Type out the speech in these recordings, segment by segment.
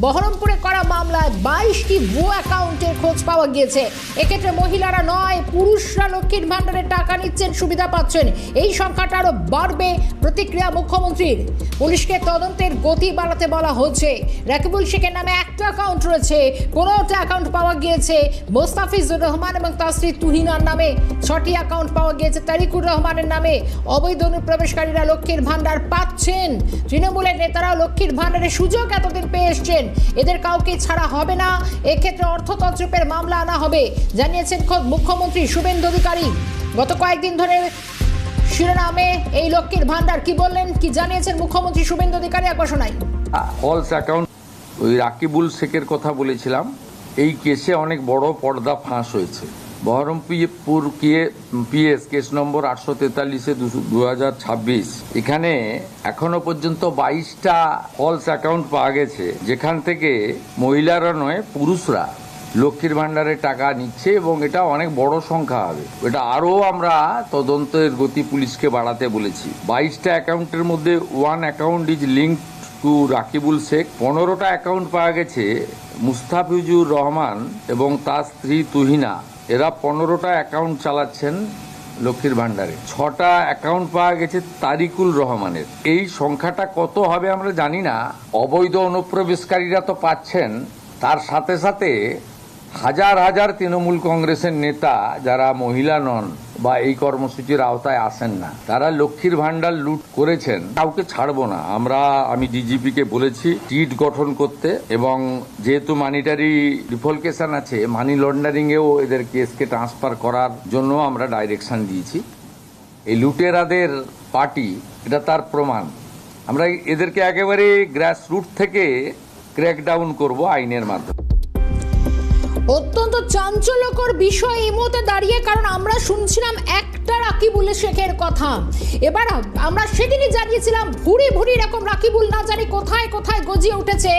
বহরমপুরে করা মামলায় 22টি ভুয়ো অ্যাকাউন্টের খোঁজ পাওয়া গিয়েছে। এক্ষেত্রে মহিলারা নয়, পুরুষরা লক্ষ্মীর ভান্ডারের টাকা নিচ্ছেন, সুবিধা পাচ্ছেন। এই সংখ্যাটা আরো বাড়বে। প্রতিক্রিয়া মুখ্যমন্ত্রীর। পুলিশকে তদন্তের গতি বাড়াতে বলা হচ্ছে। রাকিবুল শেখের নামে একটা অ্যাকাউন্ট রয়েছে, 15টা অ্যাকাউন্ট পাওয়া গিয়েছে। মোস্তাফিজুর রহমান এবং তাসরি তুহিনার নামে 6টি অ্যাকাউন্ট পাওয়া গিয়েছে। তারিকুর রহমানের নামে অবৈধ অনুপ্রবেশকারীরা লক্ষ্মীর ভান্ডার পাচ্ছেন। তৃণমূলের নেতারাও লক্ষ্মীর ভান্ডারের সুযোগ এতদিন পেয়ে এসছেন। এদের কাউকে ছাড়া হবে না। এক্ষেত্রে অর্থ তছরূপের মামলা আনা হবে, জানিয়েছেন খোদ মুখ্যমন্ত্রী শুভেন্দু অধিকারী। গত কয়েকদিন ধরে শিরোনামে এই লক্ষ্মীর ভান্ডার কি বললেন, কি জানিয়েছেন মুখ্যমন্ত্রী শুভেন্দু অধিকারী, একবার শোনাই। ফলস অ্যাকাউন্ট, ওই রাকিবুল শেখের কথা বলেছিলাম। এই কেসে অনেক বড় পর্দা ফাঁস হয়েছে। Baharampur PS case number 843/2026। এখানে এখনো পর্যন্ত 22টা ফলস অ্যাকাউন্ট পাওয়া গেছে, যেখান থেকে মহিলারা নয়, পুরুষরা লক্ষ্মীর ভান্ডারের টাকা নিচ্ছে এবং এটা অনেক বড় সংখ্যা হবে। এটা আরও আমরা তদন্তের গতি পুলিশকে বাড়াতে বলেছি। 22টা অ্যাকাউন্টের মধ্যে 1 account is linked to Rakibul Sheikh. 15টা অ্যাকাউন্ট পাওয়া গেছে মুস্তাফিজুর রহমান এবং তার স্ত্রী তুহিনা। এরা 15টা অ্যাকাউন্ট চালাচ্ছেন লক্ষ্মীর ভান্ডারে। 6টা অ্যাকাউন্ট পাওয়া গেছে তারিকুল রহমানের। এই সংখ্যাটা কত হবে আমরা জানি না। অবৈধ অনুপ্রবেশকারীরা তো পাচ্ছেন, তার সাথে সাথে হাজার হাজার তৃণমূল কংগ্রেসের নেতা যারা মহিলা নন বা এই কর্মসূচির আওতায় আসেন না, তারা লক্ষ্মীর ভান্ডার লুট করেছেন। কাউকে ছাড়বো না। আমি ডিজিপিকে বলেছি টিট গঠন করতে, এবং যেহেতু মানিটারি ডিফলকেশন আছে, মানি লন্ডারিংয়েও এদের কেসকে ট্রান্সফার করার জন্য আমরা ডাইরেকশন দিয়েছি। এই লুটেরাদের পার্টি, এটা তার প্রমাণ। আমরা এদেরকে একেবারে গ্রাসরুট থেকে ক্র্যাকডাউন করব আইনের মাধ্যমে। অত্যন্ত চাঞ্চল্যকর বিষয় এই মুহূর্তে দাঁড়িয়ে, কারণ আমরা শুনছিলাম একটা রাকিবুল শেখের কথা। এবার আমরা সেদিনই জানিয়েছিলাম ভুরি ভুরি এরকম রাকিবুল না জানি কোথায় কোথায় গজিয়ে উঠেছে।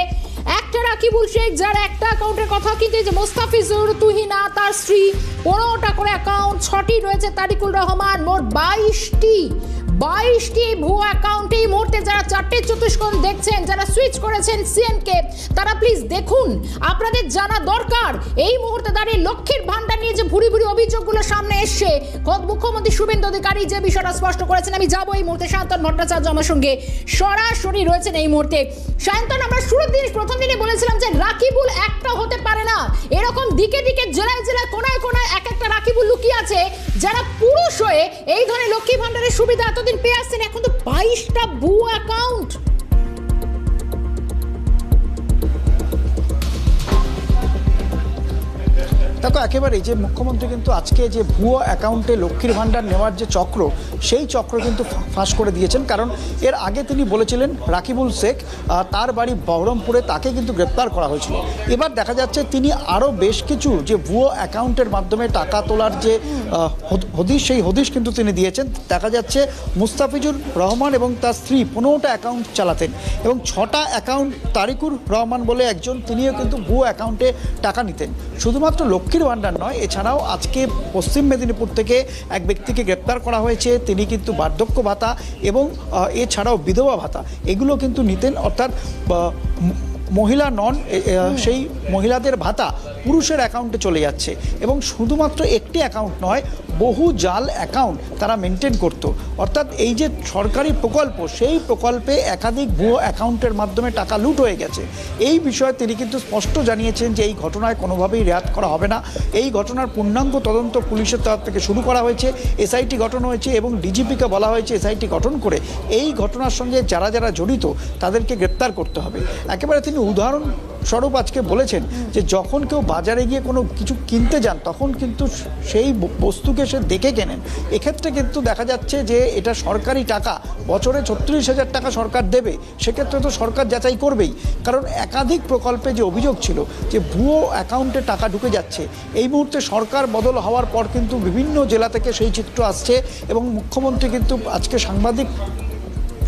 একটা রাকিবুল শেখ, যার একটা অ্যাকাউন্টের কথা কিন্তু যে মোস্তাফিজুর, তুহিনা, তার স্ত্রী, 15টা করে অ্যাকাউন্ট, 6টি রয়েছে তারিকুল রহমান, মোট 22টি ভুয়ো অ্যাকাউন্ট। এই মুহূর্তে যারা 4টে চতুষ্কোণ দেখছেন, যারা সুইচ করেছেন সিএনকে, তারা প্লিজ দেখুন। আপনাদের জানা দরকার এই মুহূর্তে দাঁড়িয়ে লক্ষ্মীর ভান্ডার নিয়ে যে ভুরি ভুরি অভিযোগগুলো সামনে এসছে, খোদ মুখ্যমন্ত্রী শুভেন্দু অধিকারী যে বিষয়টা স্পষ্ট করেছেন। আমি যাবো এই মুহূর্তে সায়ন্তন ভট্টাচার্য আমার সঙ্গে সরাসরি রয়েছেন এই মুহূর্তে। সায়ন্তন, আমরা প্রথম দিনে বলেছিলাম যে রাকিবুল একটা হতে পারে না, এরকম দিকে দিকে জেলায় জেলায় কোনায় কোনায় এক একটা রাকিবুল লুকিয়ে আছে, যারা পুরুষ হয়ে এই ধরনের লক্ষ্মী ভান্ডারের সুবিধা এতদিন পেয়ে আসছেন। এখন তো 22টা ভুয়ো অ্যাকাউন্ট। দেখো, একেবারেই যে মুখ্যমন্ত্রী কিন্তু আজকে যে ভুয়ো অ্যাকাউন্টে লক্ষ্মীর ভান্ডার নেওয়ার যে চক্র, সেই চক্র কিন্তু ফাঁস করে দিয়েছেন। কারণ এর আগে তিনি বলেছিলেন রাকিবুল শেখ, তার বাড়ি বহরমপুরে, তাকে কিন্তু গ্রেপ্তার করা হয়েছিল। এবার দেখা যাচ্ছে তিনি আরও বেশ কিছু যে ভুয়ো অ্যাকাউন্টের মাধ্যমে টাকা তোলার যে হদিশ, সেই হদিশ কিন্তু তিনি দিয়েছেন। দেখা যাচ্ছে মুস্তাফিজুর রহমান এবং তার স্ত্রী 15টা অ্যাকাউন্ট চালাতেন, এবং 6টা অ্যাকাউন্ট তারিকুর রহমান বলে একজন, তিনিও কিন্তু ভুয়ো অ্যাকাউন্টে টাকা নিতেন। শুধুমাত্র লক্ষ্মীর ভান্ডার নয়, এছাড়াও আজকে পশ্চিম মেদিনীপুর থেকে এক ব্যক্তিকে গ্রেপ্তার করা হয়েছে। তিনি কিন্তু বার্ধক্য ভাতা এবং এছাড়াও বিধবা ভাতা এগুলো কিন্তু নিতেন, অর্থাৎ মহিলা নন, সেই মহিলাদের ভাতা পুরুষের অ্যাকাউন্টে চলে যাচ্ছে। এবং শুধুমাত্র একটি অ্যাকাউন্ট নয়, বহু জাল অ্যাকাউন্ট তারা মেনটেন করত। অর্থাৎ এই যে সরকারি প্রকল্প, সেই প্রকল্পে একাধিক ভুয়ো অ্যাকাউন্টের মাধ্যমে টাকা লুট হয়ে গেছে। এই বিষয়ে তিনি কিন্তু স্পষ্ট জানিয়েছেন যে এই ঘটনায় কোনোভাবেই রেয়াত করা হবে না। এই ঘটনার পূর্ণাঙ্গ তদন্ত পুলিশের তরফ থেকে শুরু করা হয়েছে। এসআইটি গঠন হয়েছে এবং ডিজিপিকে বলা হয়েছে এসআইটি গঠন করে এই ঘটনার সঙ্গে যারা যারা জড়িত তাদেরকে গ্রেপ্তার করতে হবে। একেবারে তিনি উদাহরণস্বরূপ আজকে বলেছেন যে যখন কেউ বাজারে গিয়ে কোনো কিছু কিনতে যান, তখন কিন্তু সেই বস্তুকে সে দেখে কেনেন। এক্ষেত্রে কিন্তু দেখা যাচ্ছে যে এটা সরকারি টাকা, বছরে 36,000 টাকা সরকার দেবে, সেক্ষেত্রে তো সরকার যাচাই করবেই। কারণ একাধিক প্রকল্পে যে অভিযোগ ছিল যে ভুয়ো অ্যাকাউন্টে টাকা ঢুকে যাচ্ছে, এই মুহূর্তে সরকার বদল হওয়ার পর কিন্তু বিভিন্ন জেলা থেকে সেই চিত্র আসছে। এবং মুখ্যমন্ত্রী কিন্তু আজকে সাংবাদিক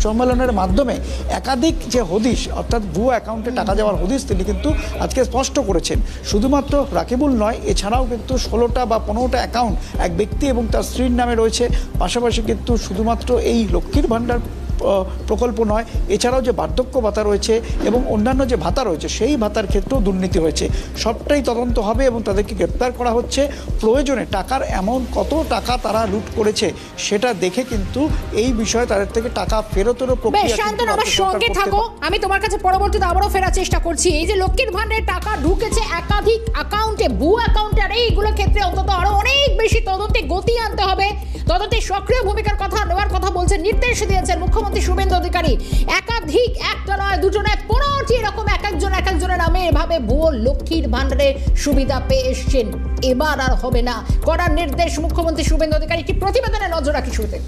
সম্মেলনের মাধ্যমে একাধিক যে হদিশ, অর্থাৎ ভুয়ো অ্যাকাউন্টে টাকা যাওয়ার হদিশ তিনি কিন্তু আজকে স্পষ্ট করেছেন। শুধুমাত্র রাকিবুল নয়, এছাড়াও কিন্তু 16টা বা 15টা অ্যাকাউন্ট এক ব্যক্তি এবং তার স্ত্রীর নামে রয়েছে। পাশাপাশি কিন্তু শুধুমাত্র এই লক্ষ্মীর ভান্ডার প্রকল্প নয়, এছাড়াও যে বার্ধক্য ভাতা রয়েছে এবং অন্যান্য যে ভাতা রয়েছে সেই ভাতার ক্ষেত্রেও দুর্নীতি হয়েছে। সবটাই তদন্ত হবে এবং তাদেরকে গ্রেপ্তার করা হচ্ছে। প্রয়োজনে টাকার অ্যামাউন্ট, কত টাকা তারা লুট করেছে সেটা দেখে কিন্তু এই বিষয়ে তাদের থেকে টাকা ফেরতেরও বেশ প্রক্রিয়া শান্তনু, কিন্তু আমার রাজ্য সরকার সঙ্গে করতে থাকো, পারে। আমি তোমার কাছে পরবর্তীতে আবারও ফেরার চেষ্টা করছি। এই যে লক্ষ্মীর ভান্ডারের টাকা ঢুকেছে একাধিক অ্যাকাউন্টে, ভুয়ো অ্যাকাউন্টে, আর এইগুলো ক্ষেত্রে অন্তত আরো অনেক বেশি তদন্তে গতি আনতে হবে। তদন্তে সক্রিয় ভূমিকার কথা নেওয়ার কথা বলছেন, নির্দেশ দিয়েছেন মুখ্যমন্ত্রী শুভেন্দু অধিকারী। একাধিক, একটা নয়, দুটো নয়, 15টি এরকম এক একজনের নামে এভাবে ভুয়ো লক্ষ্মীর ভান্ডারের সুবিধা পেয়ে এসছেন। এবার আর হবে না, করার নির্দেশ মুখ্যমন্ত্রী শুভেন্দু অধিকারী। কি প্রতিবেদনে নজর রাখি শুরুতে।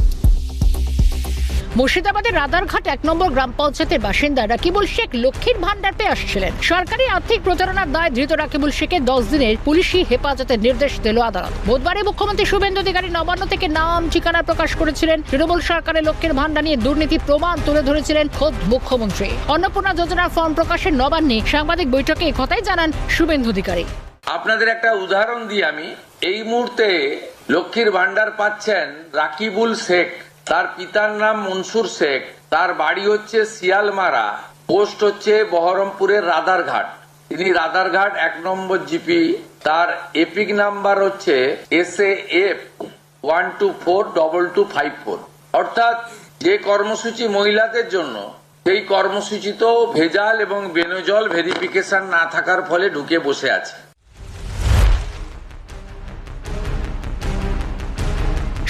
মুর্শিদাবাদের রাদারঘাট 1 নম্বর গ্রাম পঞ্চায়েতের বাসিন্দা রাকিবুল শেখ লক্ষ্মীর ভান্ডার পেয়ে আসছিলেন। সরকারি আর্থিক প্রতারণার দায় ধৃত রাকিবুল শেখের 10 দিনের পুলিশি হেফাজতের নির্দেশ দিল আদালত। বুধবারে মুখ্যমন্ত্রী শুভেন্দু অধিকারী নবান্ন থেকে নাম ঠিকানা প্রকাশ করেছিলেন। তৃণমূল সরকারের লক্ষ্মীর ভান্ডার নিয়ে দুর্নীতি প্রমাণ তুলে ধরেছিলেন খোদ মুখ্যমন্ত্রী। অন্নপূর্ণা যোজনার ফর্ম প্রকাশের নবান্নে সাংবাদিক বৈঠকে একথাই জানান শুভেন্দু অধিকারী। আপনাদের একটা উদাহরণ দিই আমি। এই মুহূর্তে লক্ষ্মীর ভান্ডার পাচ্ছেন রাকিবুল শেখ, তার পিতার নাম মনসুর শেখ, তার বাড়ি হচ্ছে শিয়ালমারা, পোস্ট হচ্ছে বহরমপুরের রাদারঘাট। তিনি রাদারঘাট 1 নম্বর জিপি, তার এপিক নাম্বার হচ্ছে SAF 1242254। অর্থাৎ যে কর্মসূচি মহিলাদের জন্য, সেই কর্মসূচিতেও ভেজাল এবং বেনজল ভেরিফিকেশন না থাকার ফলে ঢুকে বসে আছে।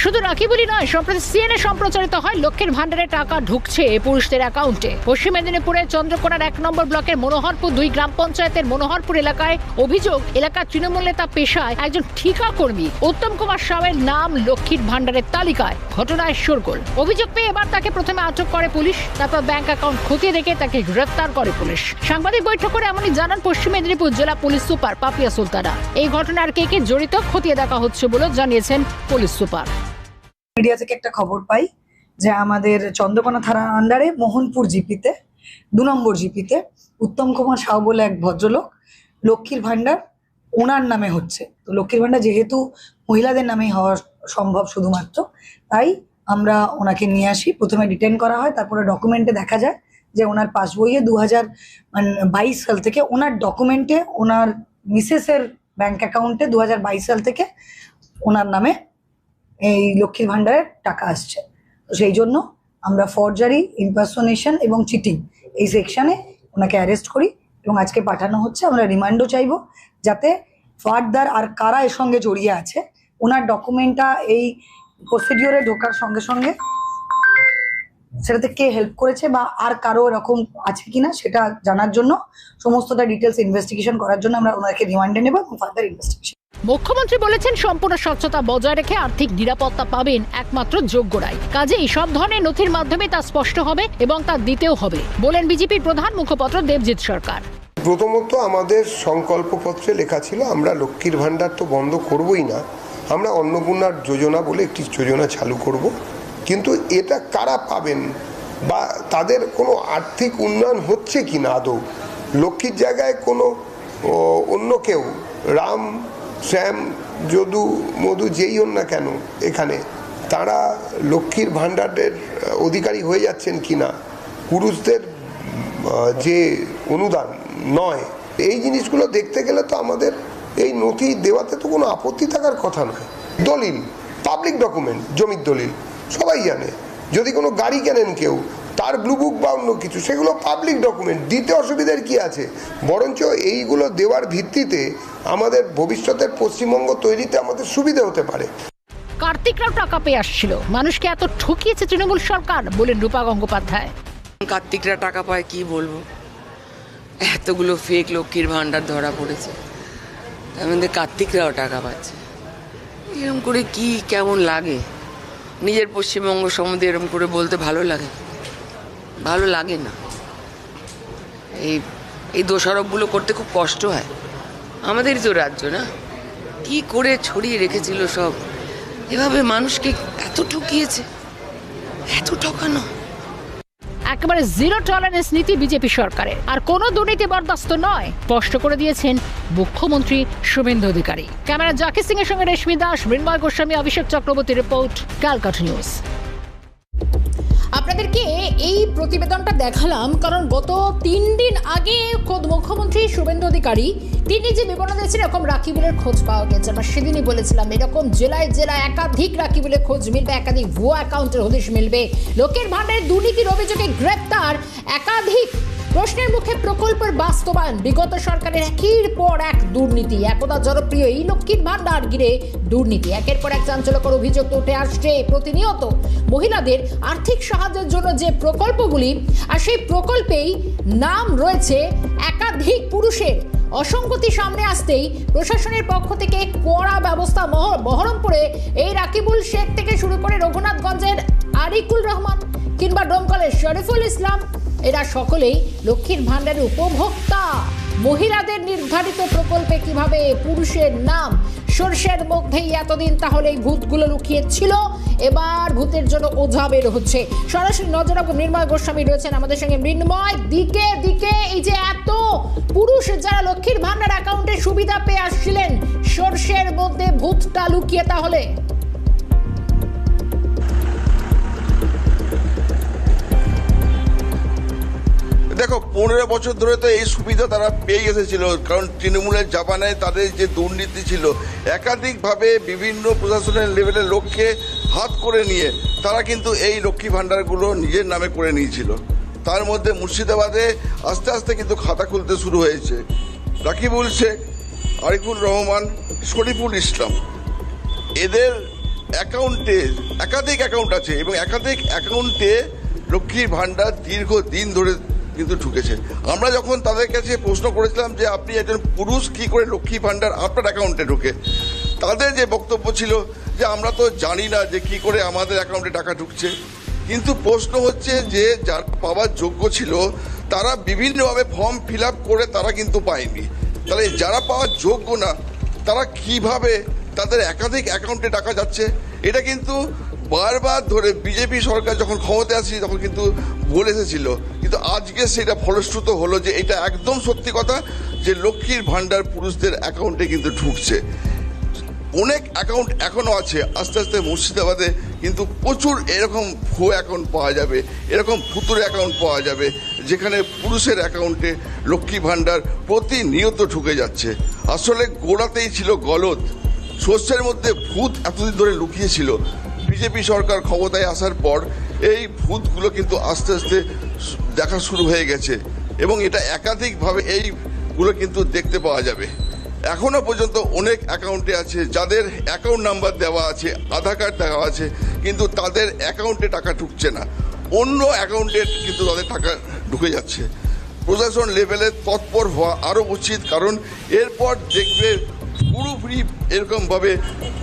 শুধু রাকিবুলই নয়, সম্প্রতি CNN সম্প্রচারিত হয় লক্ষ্মীর ভান্ডারের টাকা ঢুকছে পুরুষদের অ্যাকাউন্টে। পশ্চিম মেদিনীপুরের চন্দ্রকোনার 1 নম্বর ব্লকের মনোহরপুর 2 গ্রাম পঞ্চায়েতের মনোহরপুর এলাকায় অভিযোগ, এলাকার তৃণমূল নেতা পেশায় একজন ঠিকা কর্মী উত্তম কুমার সাউয়ের নাম লক্ষ্মীর ভান্ডারের তালিকায়। ঘটনায় শোরগোল। অভিযোগ পেয়ে এবার তাকে প্রথমে আটক করে পুলিশ, তারপর ব্যাংক অ্যাকাউন্ট খতিয়ে দেখে তাকে গ্রেফতার করে পুলিশ। সাংবাদিক বৈঠক করে এমনই জানান পশ্চিম মেদিনীপুর জেলা পুলিশ সুপার পাপিয়া সুলতানা। এই ঘটনার কে কে জড়িত খতিয়ে দেখা হচ্ছে বলে জানিয়েছেন পুলিশ সুপার। মিডিয়া থেকে একটা খবর পাই যে আমাদের চন্দ্রকোনা থানার আন্ডারে মোহনপুর জিপিতে 2 নম্বর জিপিতে উত্তম কুমার সাউ বলে এক ভদ্রলোক লক্ষ্মীর ভান্ডার ওনার নামে হচ্ছে। তো লক্ষ্মীর ভান্ডার যেহেতু মহিলাদের নামেই হওয়া সম্ভব শুধুমাত্র, তাই আমরা ওনাকে নিয়ে আসি। প্রথমে ডিটেন করা হয়, তারপরে ডকুমেন্টে দেখা যায় যে ওনার পাসবইয়ে 2022 সাল থেকে ওনার ডকুমেন্টে ওনার মিসেসের ব্যাংক অ্যাকাউন্টে 2022 সাল থেকে ওনার নামে এই লক্ষ্মীর ভান্ডারের টাকা আসছে। তো সেই জন্য আমরা ফরজারি, ইম্পারসোনেশন এবং চিটিং এই সেকশনে ওনাকে অ্যারেস্ট করি এবং আজকে পাঠানো হচ্ছে। আমরা রিমান্ডও চাইবো যাতে ফার্দার আর কারা এর সঙ্গে জড়িয়ে আছে, ওনার ডকুমেন্টটা এই প্রসিডিওরে ঢোকার সঙ্গে সঙ্গে সেটাতে কে হেল্প করেছে বা আর কারো এরকম আছে কিনা সেটা জানার জন্য, সমস্তটা ডিটেলস ইনভেস্টিগেশন করার জন্য আমরা ওনাকে রিমান্ডে নেব এবং ফার্দার ইনভেস্টিগেশন। মুখ্যমন্ত্রী বলেছেন সম্পূর্ণ স্বচ্ছতা বজায় রেখে আর্থিক নিরাপত্তা পাবেন একমাত্র যোগ্যরাই। কাজেই সব ধরনের নথির মাধ্যমে তা স্পষ্ট হবে এবং তা দিতেও হবে বলেন বিজেপির প্রধান মুখপাত্র দেবজিৎ সরকার। প্রথমত আমাদের সংকল্পপত্রে লেখা ছিল আমরা লক্ষ্মীর ভান্ডার তো বন্ধ করবই না, আমরা অন্নপূর্ণার যোজনা বলে একটি যোজনা চালু করব। কিন্তু এটা কারা পাবেন বা তাদের কোনো আর্থিক উন্নয়ন হচ্ছে কি না, আদৌ লক্ষ্মীর জায়গায় কোনো অন্য কেউ রাম, শ্যাম, যদু, মধু যেই হন না কেন এখানে, তারা লক্ষ্মীর ভান্ডারের অধিকারী হয়ে যাচ্ছেন কি না, পুরুষদের যে অনুদান নয়, এই জিনিসগুলো দেখতে গেলে তো আমাদের এই নথি দেওয়াতে তো কোনো আপত্তি থাকার কথা নয়। দলিল, পাবলিক ডকুমেন্ট, জমির দলিল সবাই জানে। যদি কোনো গাড়ি কেনেন কেউ, তার ব্লু বুক বা অন্য কিছু, সেগুলো পাবলিক ডকুমেন্ট, দিতে অসুবিধার কি আছে? বরঞ্চ এইগুলো দেওয়ার ভিত্তিতে আমাদের ভবিষ্যতের পশ্চিমবঙ্গ তৈরিতে আমাদের সুবিধা হতে পারে। কার্তিকরাও টাকা পেয়ে আসছিল, মানুষকে এত ঠকিয়েছে তৃণমূল সরকার বলেন রূপা গঙ্গোপাধ্যায়। কার্তিকরা টাকা পায় কি বলবো, এতগুলো ফেক লক্ষ্মীর ভান্ডার ধরা পড়েছে, আমাদের কার্তিকরাও টাকা পাচ্ছে। এরকম করে কি কেমন লাগে? নিজের পশ্চিমবঙ্গ সম্বন্ধে এরকম করে বলতে ভালো লাগে? ভালো লাগে না। এই দোষারোপগুলো করতে খুব কষ্ট হয়। আমাদেরই তো রাজ্য না, কি করে ছড়িয়ে রেখেছিল সব, এভাবে মানুষকে এত ঠকিয়েছে, এত ঠকানো। একেবারে জিরো টলারেন্স নীতি বিজেপি সরকারের, আর কোনো দুর্নীতি বরদাস্ত নয় স্পষ্ট করে দিয়েছেন মুখ্যমন্ত্রী শুভেন্দু অধিকারী। ক্যামেরা জাকির সিং এর সঙ্গে রেশমি দাস, মৃন্ময় গোস্বামী, অভিষেক চক্রবর্তী রিপোর্ট, ক্যালকাটা নিউজ। আপনাদের আপনাদেরকে এই প্রতিবেদনটা দেখালাম কারণ গত 3 দিন আগে খোদ মুখ্যমন্ত্রী শুভেন্দু অধিকারী তিনি যে বিবরণ দিয়েছেন এরকম রাকিবুলের খোঁজ পাওয়া গেছে। আমরা সেদিনই বলেছিলাম এরকম জেলায় জেলায় একাধিক রাকিবুলের খোঁজ মিলবে, একাধিক ভুয়া অ্যাকাউন্টের হদিশ মিলবে। লক্ষ্মীর ভান্ডারের দুর্নীতির অভিযোগে গ্রেপ্তার একাধিক, প্রশ্নের মুখে প্রকল্পের বাস্তবায়ন, বিগত সরকারের একের পর এক দুর্নীতি, একদা জনপ্রিয় এই লক্ষ্মীর ভান্ডার ঘিরে দুর্নীতি, একের পর এক চাঞ্চল্যকর অভিযোগ উঠে আসছে প্রতিনিয়ত। মহিলাদের আর্থিক সাহায্যের জন্য যে প্রকল্পগুলি, আর সেই প্রকল্পেই নাম রয়েছে একাধিক পুরুষের। অসঙ্গতি সামনে আসতেই প্রশাসনের পক্ষ থেকে কড়া ব্যবস্থা। বহরমপুরে এই রাকিবুল শেখ থেকে শুরু করে রঘুনাথগঞ্জের আরিকুল রহমান কিংবা ডোমকলের শরীফুল ইসলাম, এরা সকলেই লক্ষ্মীর ভান্ডারের উপভোক্তা। মহিলাদের নির্ধারিত প্রকল্পে কিভাবে পুরুষের নাম সর্ষের মধ্যেই এতদিন তাহলে এই ভূতগুলো লুকিয়ে ছিল, এবার ভূতের জন্য ওঝা বের হচ্ছে। সরাসরি নজর রাখবো, মৃন্ময় গোস্বামী রয়েছেন আমাদের সঙ্গে। মৃন্ময়, দিকে দিকে এই যে এত পুরুষ যারা লক্ষ্মীর ভান্ডার অ্যাকাউন্টে সুবিধা পেয়ে আসছিলেন, সর্ষের মধ্যে ভূতটা লুকিয়ে তাহলে? দেখো, 15 বছর ধরে তো এই সুবিধা তারা পেয়ে এসেছিল, কারণ তৃণমূলের জামানায় তাদের যে দুর্নীতি ছিল, একাধিকভাবে বিভিন্ন প্রশাসনের লেভেলের লোককে হাত করে নিয়ে তারা কিন্তু এই লক্ষ্মী ভাণ্ডারগুলো নিজের নামে করে নিয়েছিল। তার মধ্যে মুর্শিদাবাদে আস্তে আস্তে কিন্তু খাতা খুলতে শুরু হয়েছে। রাকিবুল শেখ, আরিকুল রহমান, শরীফুল ইসলাম, এদের অ্যাকাউন্টে একাধিক অ্যাকাউন্ট আছে এবং একাধিক অ্যাকাউন্টে লক্ষ্মীর ভাণ্ডার দীর্ঘদিন ধরে কিন্তু ঢুকেছে। আমরা যখন তাদের কাছে প্রশ্ন করেছিলাম যে আপনি একজন পুরুষ কি করে লক্ষ্মী ভাণ্ডার আপনার অ্যাকাউন্টে ঢোকে, তাদের যে বক্তব্য ছিল যে আমরা তো জানি না যে কি করে আমাদের অ্যাকাউন্টে টাকা ঢুকছে। কিন্তু প্রশ্ন হচ্ছে যে যারা পাওয়ার যোগ্য ছিল তারা বিভিন্নভাবে ফর্ম ফিল আপ করে তারা কিন্তু পায়নি। তাহলে যারা পাওয়ার যোগ্য না তারা কিভাবে তাদের একাধিক অ্যাকাউন্টে টাকা যাচ্ছে, এটা কিন্তু বারবার ধরে বিজেপি সরকার যখন ক্ষমতায় আসছে তখন কিন্তু বলে এসেছিল, কিন্তু আজকে সেটা ফলশ্রুত হলো যে এটা একদম সত্যি কথা যে লক্ষ্মীর ভাণ্ডার পুরুষদের অ্যাকাউন্টে কিন্তু ঢুকছে। অনেক অ্যাকাউন্ট এখনও আছে, আস্তে আস্তে মুর্শিদাবাদে কিন্তু প্রচুর এরকম ভুয়ো অ্যাকাউন্ট পাওয়া যাবে, এরকম ফুতুরে অ্যাকাউন্ট পাওয়া যাবে যেখানে পুরুষের অ্যাকাউন্টে লক্ষ্মী ভাণ্ডার প্রতিনিয়ত ঢুকে যাচ্ছে। আসলে গোড়াতেই ছিল গলদ, শস্যের মধ্যে ভূত এতদিন ধরে লুকিয়েছিল। বিজেপি সরকার ক্ষমতায় আসার পর এই ভূতগুলো কিন্তু আস্তে আস্তে দেখা শুরু হয়ে গেছে এবং এটা একাধিকভাবে এইগুলো কিন্তু দেখতে পাওয়া যাবে। এখনো পর্যন্ত অনেক অ্যাকাউন্টে আছে যাদের অ্যাকাউন্ট নাম্বার দেওয়া আছে, আধার কার্ড দেওয়া আছে, কিন্তু তাদের অ্যাকাউন্টে টাকা ঢুকছে না, অন্য অ্যাকাউন্টে কিন্তু তাদের টাকা ঢুকে যাচ্ছে। প্রশাসন লেভেলে তৎপর হওয়া আরও উচিত, কারণ এরপর দেখবে পুরোপুরি এরকম ভাবে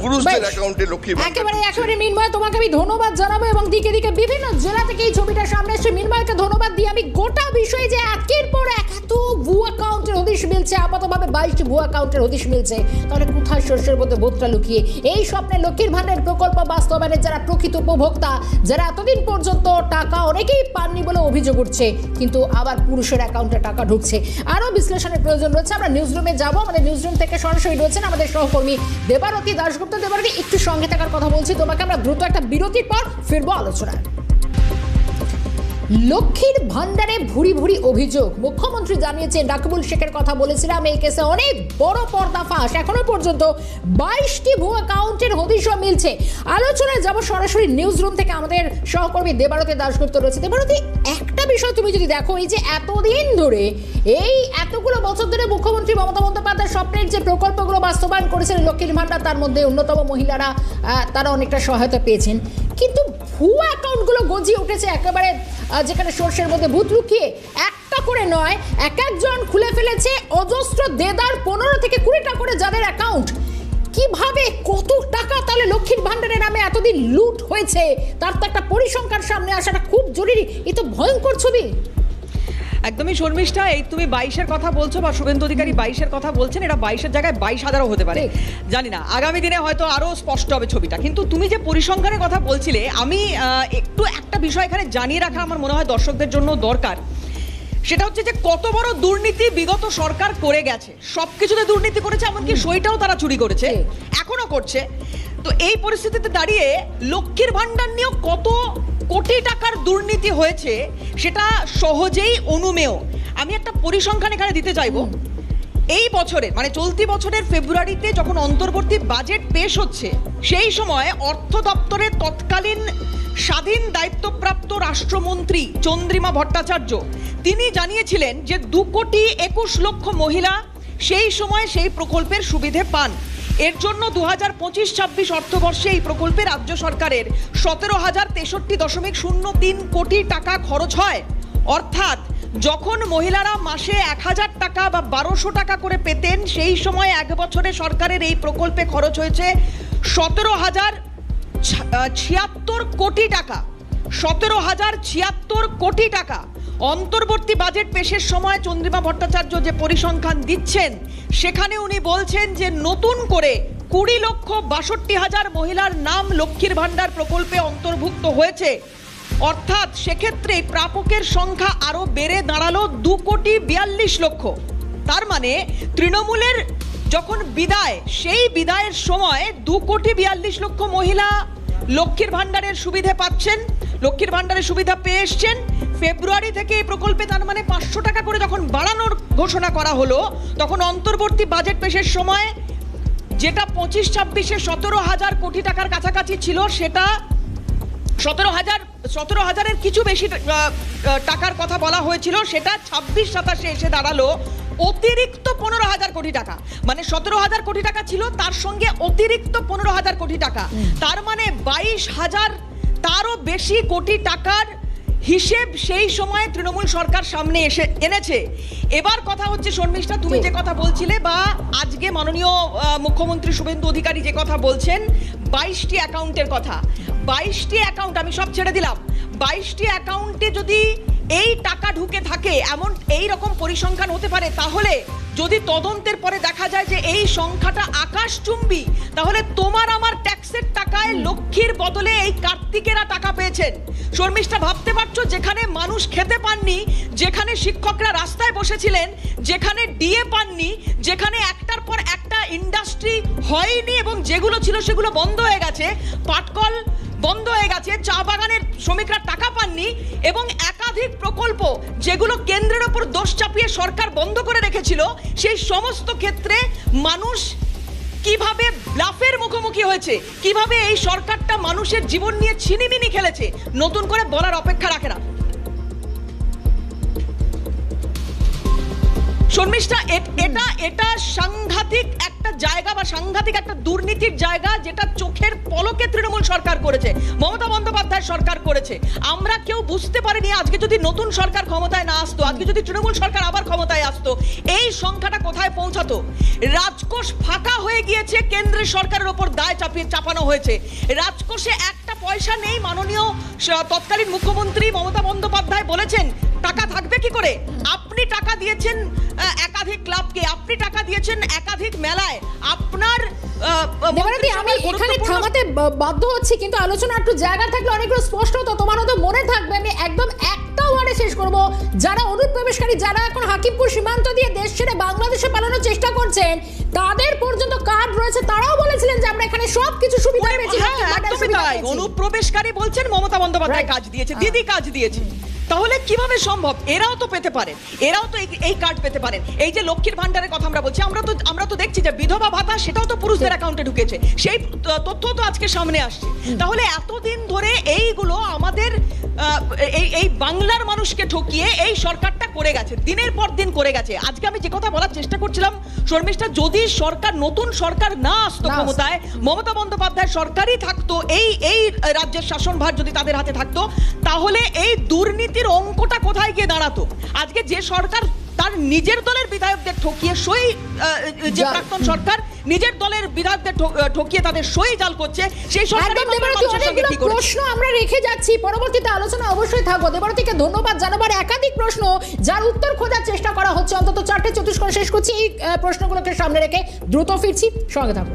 পুরুষদের অ্যাকাউন্টে লক্ষ্মী একেবারে মৃন্ময়, তোমাকে আমি ধন্যবাদ জানাবো এবং দিকে দিকে বিভিন্ন জেলা থেকে এই ছবিটা সামনে এসে মৃন্ময়কে ধন্যবাদ দিয়ে আমি গোটা বিষয়ে যে একের পর এক এত ভুয়া অ্যাকাউন্টের হদিশ মিলছে, আপাতভাবে 22টি ভুয়া অ্যাকাউন্টের হদিশ মিলছে, তাহলে কোথায় শস্যের মধ্যে ভূতটা লুকিয়ে? এই স্বপ্নে লক্ষ্মীর ভান্ডার প্রকল্প বাস্তবায়নের যারা প্রকৃত উপভোক্তা, যারা এতদিন পর্যন্ত টাকা অনেকেই পাননি বলে অভিযোগ উঠছে, কিন্তু আবার পুরুষের অ্যাকাউন্টে টাকা ঢুকছে। আরও বিশ্লেষণের প্রয়োজন রয়েছে। আমরা নিউজ রুমে যাবো, আমাদের নিউজ রুম থেকে সরাসরি রয়েছেন আমাদের সহকর্মী দেবারতী দাশগুপ্ত। দেবারতী, একটু সঙ্গে থাকার কথা বলছি তোমাকে, আমরা দ্রুত একটা বিরতির পর ফিরবো আলোচনায়। লক্ষ্মীর ভান্ডারে ভুরি ভুরি অভিযোগ, মুখ্যমন্ত্রী জানিয়েছেন, রাকিবুল শেখের কথা বলেছিলাম, এই কেসে অনেক বড় পর্দাফাঁস। এখনো পর্যন্ত 22টি ভুয়া অ্যাকাউন্টের হদিশও মিলছে। আলোচনায় যাব সরাসরি নিউজ রুম থেকে, আমাদের সহকর্মী দেবারতী দাশগুপ্ত রয়েছে। দেবারতী, একটা বিষয় তুমি যদি দেখো, এই যে এতদিন ধরে এই এতগুলো বছর ধরে মুখ্যমন্ত্রী মমতা বন্দ্যোপাধ্যায়ের স্বপ্নের যে প্রকল্পগুলো বাস্তবায়ন করেছেন লক্ষ্মীর ভান্ডার, তার মধ্যে অন্যতম মহিলারা তারা অনেকটা সহায়তা পেয়েছেন, কিন্তু ভুয়া অ্যাকাউন্টগুলো গজিয়ে উঠেছে একেবারে, যেখানে সর্ষের মধ্যে ভূত লুকিয়ে। একটা করে নয়, এক একজন খুলে ফেলেছে অজস্র দেদার 15 থেকে 20টা করে যাদের অ্যাকাউন্ট। কিভাবে কত টাকা তাহলে লক্ষ্মীর ভান্ডারের নামে এতদিন লুট হয়েছে, তার তো একটা পরিসংখ্যান সামনে আসাটা খুব জরুরি। এ তো ভয়ঙ্কর ছবি। একদমই শর্মিষ্ঠা, এই তুমি 22-এর কথা বলছো বা শুভেন্দু অধিকারী 22-এর কথা বলছেন, এটা 22-এর জায়গায় 22,000ও হতে পারে, জানি না, আগামী দিনে হয়তো আরও স্পষ্ট হবে ছবিটা। কিন্তু তুমি যে পরিসংখ্যানের কথা বলছিলে, আমি একটু একটা বিষয় এখানে জানিয়ে রাখা আমার মনে হয় দর্শকদের জন্য দরকার। সেটা হচ্ছে যে কত বড় দুর্নীতি বিগত সরকার করে গেছে, সবকিছুতে দুর্নীতি করেছে, এমনকি সইটাও তারা চুরি করেছে, এখনো করছে। তো এই পরিস্থিতিতে দাঁড়িয়ে লক্ষ্মীর ভান্ডার নিয়েও কত কোটি টাকার দুর্নীতি হয়েছে সেটা সহজেই অনুমেয়। আমি একটা পরিসংখ্যান এখানে দিতে চাইবো। এই বছরের মানে চলতি বছরের ফেব্রুয়ারিতে যখন অন্তর্বর্তী বাজেট পেশ হচ্ছে, সেই সময় অর্থ দপ্তরের তৎকালীন স্বাধীন দায়িত্বপ্রাপ্ত রাষ্ট্রমন্ত্রী চন্দ্রিমা ভট্টাচার্য তিনি জানিয়েছিলেন যে 2,21,00,000 মহিলা সেই সময় সেই প্রকল্পের সুবিধে পান। এর জন্য 2025-26 অর্থবর্ষে এই প্রকল্পে রাজ্য সরকারের 17,063.03 কোটি টাকা খরচ হয়। অর্থাৎ যখন মহিলারা মাসে 1,000 টাকা বা 1,200 টাকা করে পেতেন, সেই সময় এক বছরে সরকারের এই প্রকল্পে খরচ হয়েছে 17,076 কোটি টাকা। 17,076 কোটি টাকা। অন্তর্বর্তী বাজেট পেশের সময় চন্দ্রিমা ভট্টাচার্য যে পরিসংখ্যান দিচ্ছেন, সেখানে উনি বলছেন যে নতুন করে 20,62,000 মহিলার নাম লক্ষ্মীর ভাণ্ডার প্রকল্পে অন্তর্ভুক্ত হয়েছে। অর্থাৎ সেক্ষেত্রে প্রাপকের সংখ্যা আরো বেড়ে দাঁড়ালো 2,42,00,000। তার মানে তৃণমূলের যখন বিদায়, সেই বিদায়ের সময় 2,42,00,000 মহিলা লক্ষ্মীর ভাণ্ডারের সুবিধা পাচ্ছেন, লক্ষ্মীর ভাণ্ডারের সুবিধা পেয়ে এসছেন। ফেব্রুয়ারি থেকে এই প্রকল্পে তার মানে 500 টাকা করে যখন বাড়ানোর ঘোষণা করা হলো, তখন অন্তর্বর্তী বাজেট পেশের সময় যেটা 25-26-এ 17,000 কোটি টাকার কাছাকাছি ছিল, সেটা 17,000-এর কিছু বেশি টাকার কথা বলা হয়েছিল, সেটা 26-27-এ এসে দাঁড়ালো অতিরিক্ত 15,000 কোটি টাকা। মানে 17,000 কোটি টাকা ছিল, তার সঙ্গে অতিরিক্ত 15,000 কোটি টাকা। তার মানে 22,000 তারও বেশি কোটি টাকার হিসেব সেই সময় তৃণমূল সরকার সামনে এনেছে। এবার কথা হচ্ছে শর্মিষ্ঠা, তুমি যে কথা বলছিলে বা আজকে মাননীয় মুখ্যমন্ত্রী শুভেন্দু অধিকারী যে কথা বলছেন, 22টি অ্যাকাউন্টের কথা। 22টি অ্যাকাউন্ট আমি সব ছেড়ে দিলাম, 22টি অ্যাকাউন্টে যদি এই টাকা ঢুকে থাকে, এমন এই রকম পরিসংখ্যান হতে পারে, তাহলে যদি তদন্তের পরে দেখা যায় যে এই সংখ্যাটা আকাশচুম্বী, তাহলে তোমার আমার ট্যাক্সের টাকায় লক্ষ্মীর বদলে এই কার্তিকেরা টাকা পেয়েছেন। শর্মিষ্ঠা, ভাবতে পারছো, যেখানে মানুষ খেতে পাননি, যেখানে শিক্ষকরা রাস্তায় বসেছিলেন, যেখানে ডিএ পাননি, যেখানে একটার পর একটা ইন্ডাস্ট্রি হয়নি এবং যেগুলো ছিল সেগুলো বন্ধ হয়ে গেছে, পাটকল বন্ধ হয়ে গেছে, চা বাগানের শ্রমিকরা টাকা পাননি, এবং একাধিক প্রকল্প যেগুলো কেন্দ্রের ওপর দোষ চাপিয়ে সরকার বন্ধ করে রেখেছিল, সেই সমস্ত ক্ষেত্রে মানুষ কিভাবে ব্লাফের মুখোমুখি হয়েছে, কিভাবে এই সরকারটা মানুষের জীবন নিয়ে ছিনিমিনি খেলেছে, নতুন করে বলার অপেক্ষা রাখে না। শর্মিষ্ঠা, এটা সাংঘাতিক একটা জায়গা বা সাংঘাতিক একটা দুর্নীতির জায়গা, যেটা চোখের পলকে তৃণমূল সরকার করেছে, মমতা বন্দ্যোপাধ্যায় সরকার করেছে। আমরা কেউ বুঝতে পারিনি আজকে যদি নতুন সরকার ক্ষমতায় না আসতো, আজকে যদি তৃণমূল সরকার আবার ক্ষমতায় আসতো, এই সংখ্যাটা কোথায় পৌঁছাতো। রাজকোষ ফাঁকা হয়ে গিয়েছে, কেন্দ্রের সরকারের ওপর দায় চাপানো হয়েছে। রাজকোষে একটা পয়সা নেই। মাননীয় তৎকালীন মুখ্যমন্ত্রী মমতা বন্দ্যোপাধ্যায় বলেছেন, টাকা থাকবে কি করে? আপনি টাকা দিয়েছেন একাধিক ক্লাবকে, আপনি টাকা দিয়েছেন একাধিক মেলায়, আপনার আমি এখানে থামাতে বাধ্য হচ্ছি, কিন্তু আলোচনা একটু জায়গা থাকলে অনেকগুলো স্পষ্ট হতো, তোমার হয়তো মনে থাকবে। আমি একদম একটা ওয়ার্ডে শেষ করব। যারা অনুপ্রবেশকারী, যারা এখন হাকিমপুর সীমান্ত দিয়ে দেশ ছেড়ে বাংলাদেশে পালানোর চেষ্টা করছেন, তাদের পর্যন্ত কার্ড রয়েছে, তারাও বলেছিলেন যে আমরা এখানে সবকিছু সুবিধা পেয়েছি। অনুপ্রবেশকারী বলছেন মমতা বন্দ্যোপাধ্যায় কাজ দিয়েছে, দিদি কাজ দিয়েছে। তাহলে কিভাবে সম্ভব? এরাও তো পেতে পারেন, এরাও তো এই কার্ড পেতে পারেন। এই যে লক্ষ্মীর ভান্ডারের কথা আমরা বলছি, আমরা তো দেখছি যে বিধবা ভাতা সেটাও তো পুরুষদের অ্যাকাউন্টে ঢুকেছে, সেই তথ্য তো আজকে সামনে আসছে। তাহলে এতদিন ধরে এইগুলো আমাদের এই বাংলার মানুষকে ঠকিয়ে এই সরকারটা করে গেছে, দিনের পর দিন করে গেছে। আজকে আমি যে কথা বলার চেষ্টা করছিলাম শর্মিষ্ঠা, যদি সরকার, নতুন সরকার না আসতো ক্ষমতায়, মমতা বন্দ্যোপাধ্যায় সরকারই থাকতো, এই রাজ্যের শাসনভার যদি তাদের হাতে থাকতো, তাহলে এই দুর্নীতির অঙ্কটা কোথায় গিয়ে দাঁড়াতো? আজকে যে সরকার তার নিজের দলের বিধায়কদের ঠকিয়ে সই, যে প্রাক্তন সরকার নিজের দলের বিধায়কদের ঠকিয়ে তাদের সই জাল করছে, সেই সরকারের প্রশ্ন আমরা রেখে যাচ্ছি, পরবর্তীতে আলোচনা অবশ্যই থাকবো। দেবরতীকে ধন্যবাদ জানাবার। একাধিক প্রশ্ন যার উত্তর খোঁজার চেষ্টা করা হচ্ছে, অন্তত 4টে চতুষ্কোণ শেষ করছি এই প্রশ্নগুলোকে সামনে রেখে। দ্রুত ফিরছি, সঙ্গে থাকবো।